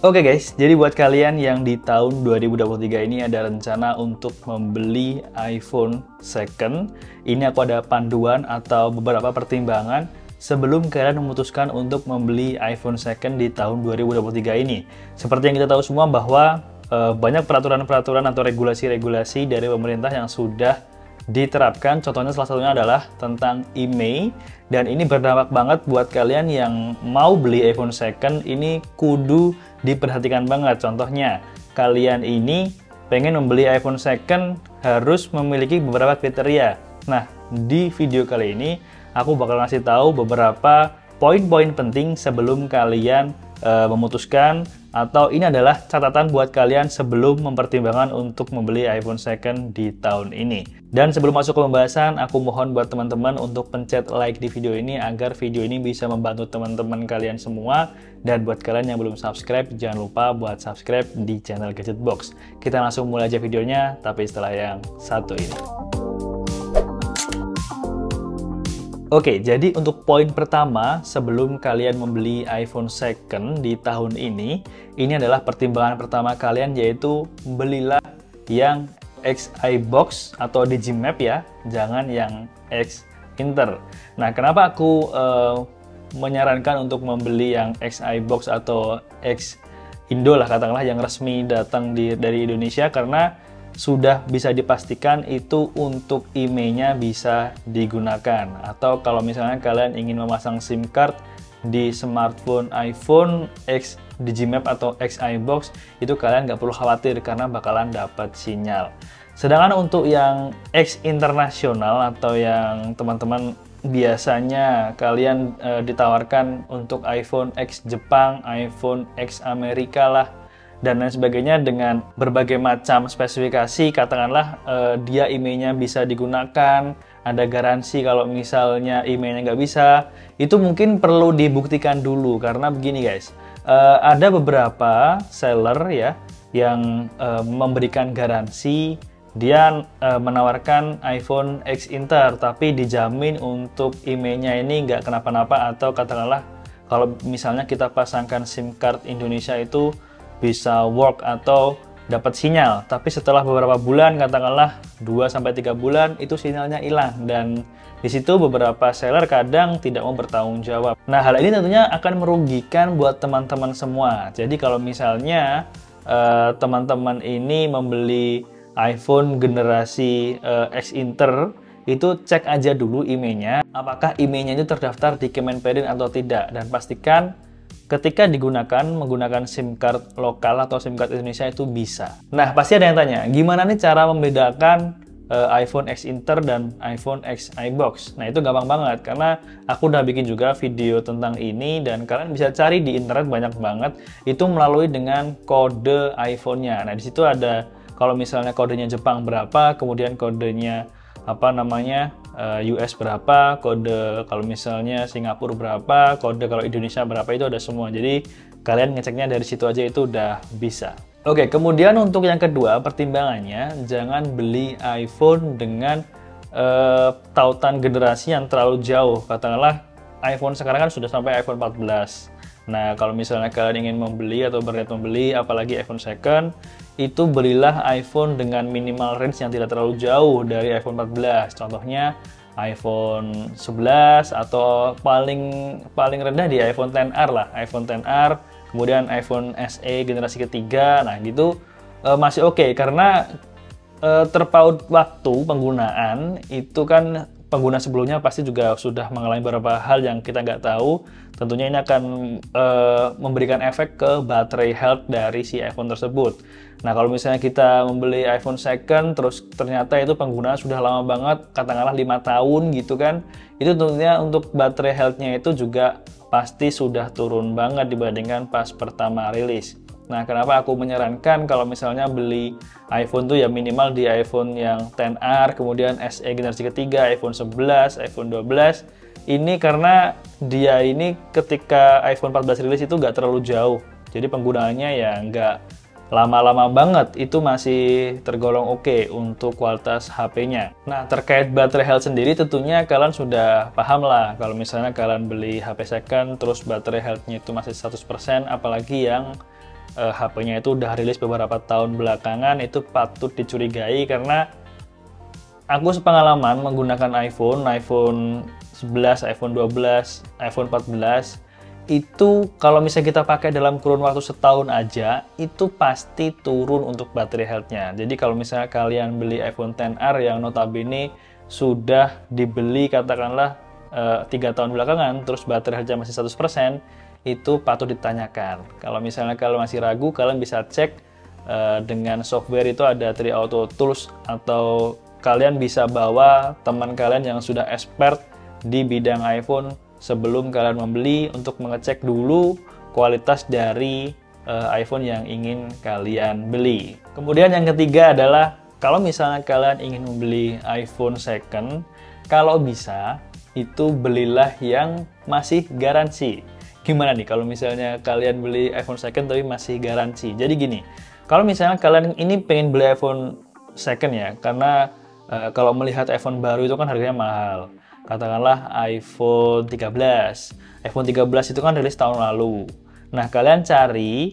Oke guys, jadi buat kalian yang di tahun 2023 ini ada rencana untuk membeli iPhone second, ini aku ada panduan atau beberapa pertimbangan sebelum kalian memutuskan untuk membeli iPhone second di tahun 2023 ini. Seperti yang kita tahu semua bahwa banyak peraturan-peraturan atau regulasi-regulasi dari pemerintah yang sudah diterapkan. Contohnya salah satunya adalah tentang IMEI, dan ini berdampak banget buat kalian yang mau beli iPhone second. Ini kudu diperhatikan banget. Contohnya, kalian ini pengen membeli iPhone second harus memiliki beberapa kriteria. Nah, di video kali ini aku bakal ngasih tahu beberapa poin-poin penting sebelum kalian memutuskan, atau ini adalah catatan buat kalian sebelum mempertimbangkan untuk membeli iPhone second di tahun ini. Dan sebelum masuk ke pembahasan, aku mohon buat teman-teman untuk pencet like di video ini agar video ini bisa membantu teman-teman kalian semua. Dan buat kalian yang belum subscribe, jangan lupa buat subscribe di channel Gadget Box. Kita langsung mulai aja videonya, tapi setelah yang satu ini. Oke, jadi untuk poin pertama sebelum kalian membeli iPhone second di tahun ini adalah pertimbangan pertama kalian, yaitu belilah yang XI Box atau Digimap ya, jangan yang X Inter. Nah, kenapa aku menyarankan untuk membeli yang XI Box atau X Indo lah katakanlah, yang resmi datang dari Indonesia, karena sudah bisa dipastikan itu untuk IMEI-nya bisa digunakan. Atau kalau misalnya kalian ingin memasang SIM card di smartphone iPhone X Digimap atau XI Box, itu kalian nggak perlu khawatir karena bakalan dapat sinyal. Sedangkan untuk yang X internasional atau yang teman-teman biasanya kalian ditawarkan untuk iPhone X Jepang, iPhone X Amerika lah, dan lain sebagainya dengan berbagai macam spesifikasi, katakanlah dia IMEI-nya bisa digunakan, ada garansi kalau misalnya IMEI-nya nggak bisa, itu mungkin perlu dibuktikan dulu. Karena begini guys, ada beberapa seller ya yang memberikan garansi, dia menawarkan iPhone X Inter tapi dijamin untuk IMEI-nya ini nggak kenapa-napa, atau katakanlah kalau misalnya kita pasangkan SIM card Indonesia itu bisa work atau dapat sinyal, tapi setelah beberapa bulan, katakanlah 2-3 bulan, itu sinyalnya hilang, dan di situ beberapa seller kadang tidak mau bertanggung jawab. Nah, hal ini tentunya akan merugikan buat teman-teman semua. Jadi kalau misalnya teman-teman ini membeli iPhone generasi X Inter, itu cek aja dulu IMEI-nya, apakah IMEI-nya itu terdaftar di Kemenperin atau tidak, dan pastikan ketika menggunakan SIM card lokal atau SIM card Indonesia itu bisa. Nah, pasti ada yang tanya, gimana nih cara membedakan iPhone X Inter dan iPhone XI Box? Nah, itu gampang banget, karena aku udah bikin juga video tentang ini, dan kalian bisa cari di internet banyak banget, itu melalui dengan kode iPhone-nya. Nah, di situ ada, kalau misalnya kodenya Jepang berapa, kemudian kodenya US berapa, kode kalau misalnya Singapura berapa, kode kalau Indonesia berapa, itu ada semua. Jadi kalian ngeceknya dari situ aja itu udah bisa. Oke, kemudian untuk yang kedua pertimbangannya, jangan beli iPhone dengan tautan generasi yang terlalu jauh. Katakanlah iPhone sekarang kan sudah sampai iPhone 14. Nah, kalau misalnya kalian ingin membeli atau berniat membeli, apalagi iPhone second, itu belilah iPhone dengan minimal range yang tidak terlalu jauh dari iPhone 14. Contohnya iPhone 11 atau paling rendah di iPhone XR lah, iPhone XR, kemudian iPhone SE generasi ketiga. Nah, gitu masih oke, karena terpaut waktu penggunaan itu kan pengguna sebelumnya pasti juga sudah mengalami beberapa hal yang kita nggak tahu. Tentunya ini akan memberikan efek ke baterai health dari si iPhone tersebut. Nah, kalau misalnya kita membeli iPhone second, terus ternyata itu penggunaan sudah lama banget, katakanlah 5 tahun gitu kan, itu tentunya untuk baterai health-nya itu juga pasti sudah turun banget dibandingkan pas pertama rilis. Nah, kenapa aku menyarankan kalau misalnya beli iPhone tuh ya minimal di iPhone yang XR, kemudian SE generasi ketiga, iPhone 11, iPhone 12. Ini karena dia ini ketika iPhone 14 rilis itu nggak terlalu jauh. Jadi penggunaannya ya nggak lama-lama banget, itu masih tergolong oke untuk kualitas HP-nya. Nah, terkait baterai health sendiri tentunya kalian sudah paham lah kalau misalnya kalian beli HP second terus baterai health-nya itu masih 100%, apalagi yang HP-nya itu udah rilis beberapa tahun belakangan, itu patut dicurigai karena aku sepengalaman menggunakan iPhone 11, iPhone 12, iPhone 14, itu kalau misalnya kita pakai dalam kurun waktu setahun aja, itu pasti turun untuk baterai health-nya. Jadi kalau misalnya kalian beli iPhone XR yang notabene sudah dibeli katakanlah 3 tahun belakangan, terus baterai health-nya masih 100%, itu patut ditanyakan. Kalau misalnya kalian masih ragu, kalian bisa cek dengan software itu ada Tri Auto Tools, atau kalian bisa bawa teman kalian yang sudah expert di bidang iPhone sebelum kalian membeli untuk mengecek dulu kualitas dari iPhone yang ingin kalian beli. Kemudian yang ketiga adalah kalau misalnya kalian ingin membeli iPhone second, kalau bisa itu belilah yang masih garansi. Gimana nih kalau misalnya kalian beli iPhone second tapi masih garansi? Jadi gini, kalau misalnya kalian ini pengen beli iPhone second ya, karena kalau melihat iPhone baru itu kan harganya mahal. Katakanlah iPhone 13. iPhone 13 itu kan rilis tahun lalu. Nah, kalian cari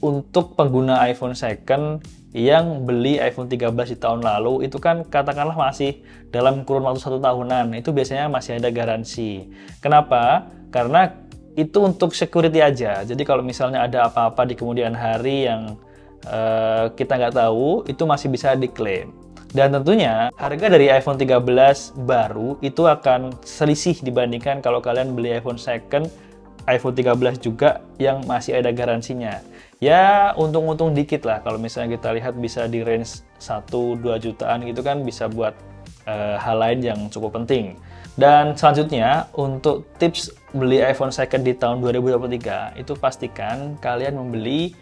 untuk pengguna iPhone second yang beli iPhone 13 di tahun lalu, itu kan katakanlah masih dalam kurun waktu 1 tahunan, itu biasanya masih ada garansi. Kenapa? Karena itu untuk security aja. Jadi kalau misalnya ada apa-apa di kemudian hari yang kita nggak tahu, itu masih bisa diklaim. Dan tentunya harga dari iPhone 13 baru itu akan selisih dibandingkan kalau kalian beli iPhone second, iPhone 13 juga yang masih ada garansinya. Ya untung-untung dikit lah kalau misalnya kita lihat bisa di range 1-2 jutaan gitu kan, bisa buat hal lain yang cukup penting. Dan selanjutnya untuk tips beli iPhone second di tahun 2023 itu pastikan kalian membeli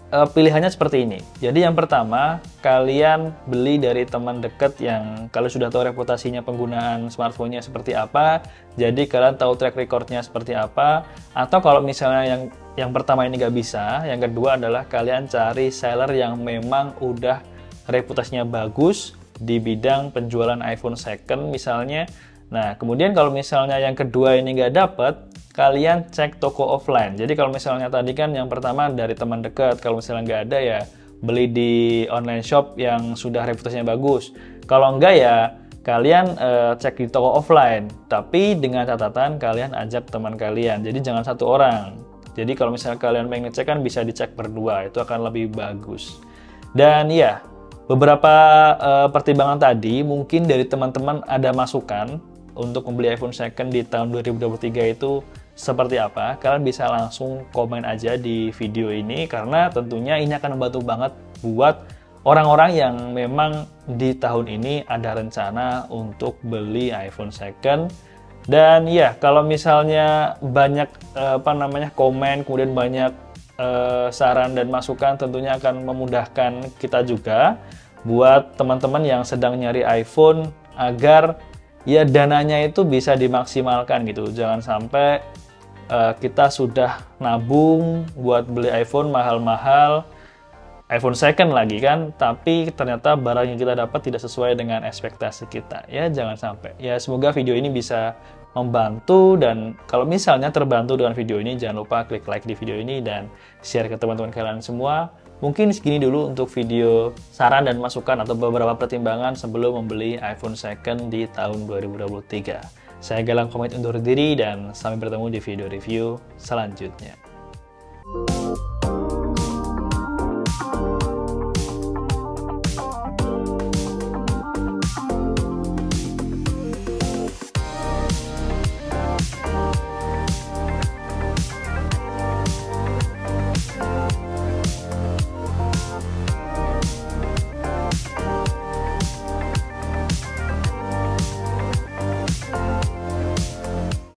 pilihannya seperti ini. Jadi yang pertama, kalian beli dari teman dekat yang kalian sudah tahu reputasinya penggunaan smartphone-nya seperti apa, jadi kalian tahu track record-nya seperti apa. Atau kalau misalnya yang pertama ini nggak bisa, yang kedua adalah kalian cari seller yang memang udah reputasinya bagus di bidang penjualan iPhone second misalnya. Nah, kemudian kalau misalnya yang kedua ini nggak dapet, kalian cek toko offline. Jadi kalau misalnya tadi kan yang pertama dari teman dekat, kalau misalnya nggak ada ya beli di online shop yang sudah reputasinya bagus. Kalau enggak ya kalian cek di toko offline, tapi dengan catatan kalian ajak teman kalian. Jadi jangan satu orang. Jadi kalau misalnya kalian pengen ngecek kan bisa dicek berdua, itu akan lebih bagus. Dan ya, beberapa pertimbangan tadi mungkin dari teman-teman ada masukan untuk membeli iPhone second di tahun 2023 itu seperti apa. Kalian bisa langsung komen aja di video ini, karena tentunya ini akan membantu banget buat orang-orang yang memang di tahun ini ada rencana untuk beli iPhone second. Dan ya, kalau misalnya banyak komen, kemudian banyak saran dan masukan, tentunya akan memudahkan kita juga buat teman-teman yang sedang nyari iPhone agar ya dananya itu bisa dimaksimalkan gitu. Jangan sampai kita sudah nabung buat beli iPhone mahal-mahal, iPhone second lagi kan, tapi ternyata barang yang kita dapat tidak sesuai dengan ekspektasi kita. Ya jangan sampai. Ya semoga video ini bisa membantu, dan kalau misalnya terbantu dengan video ini, jangan lupa klik like di video ini dan share ke teman-teman kalian semua. Mungkin segini dulu untuk video saran dan masukan atau beberapa pertimbangan sebelum membeli iPhone second di tahun 2023. Saya Galang pamit undur diri dan sampai bertemu di video review selanjutnya.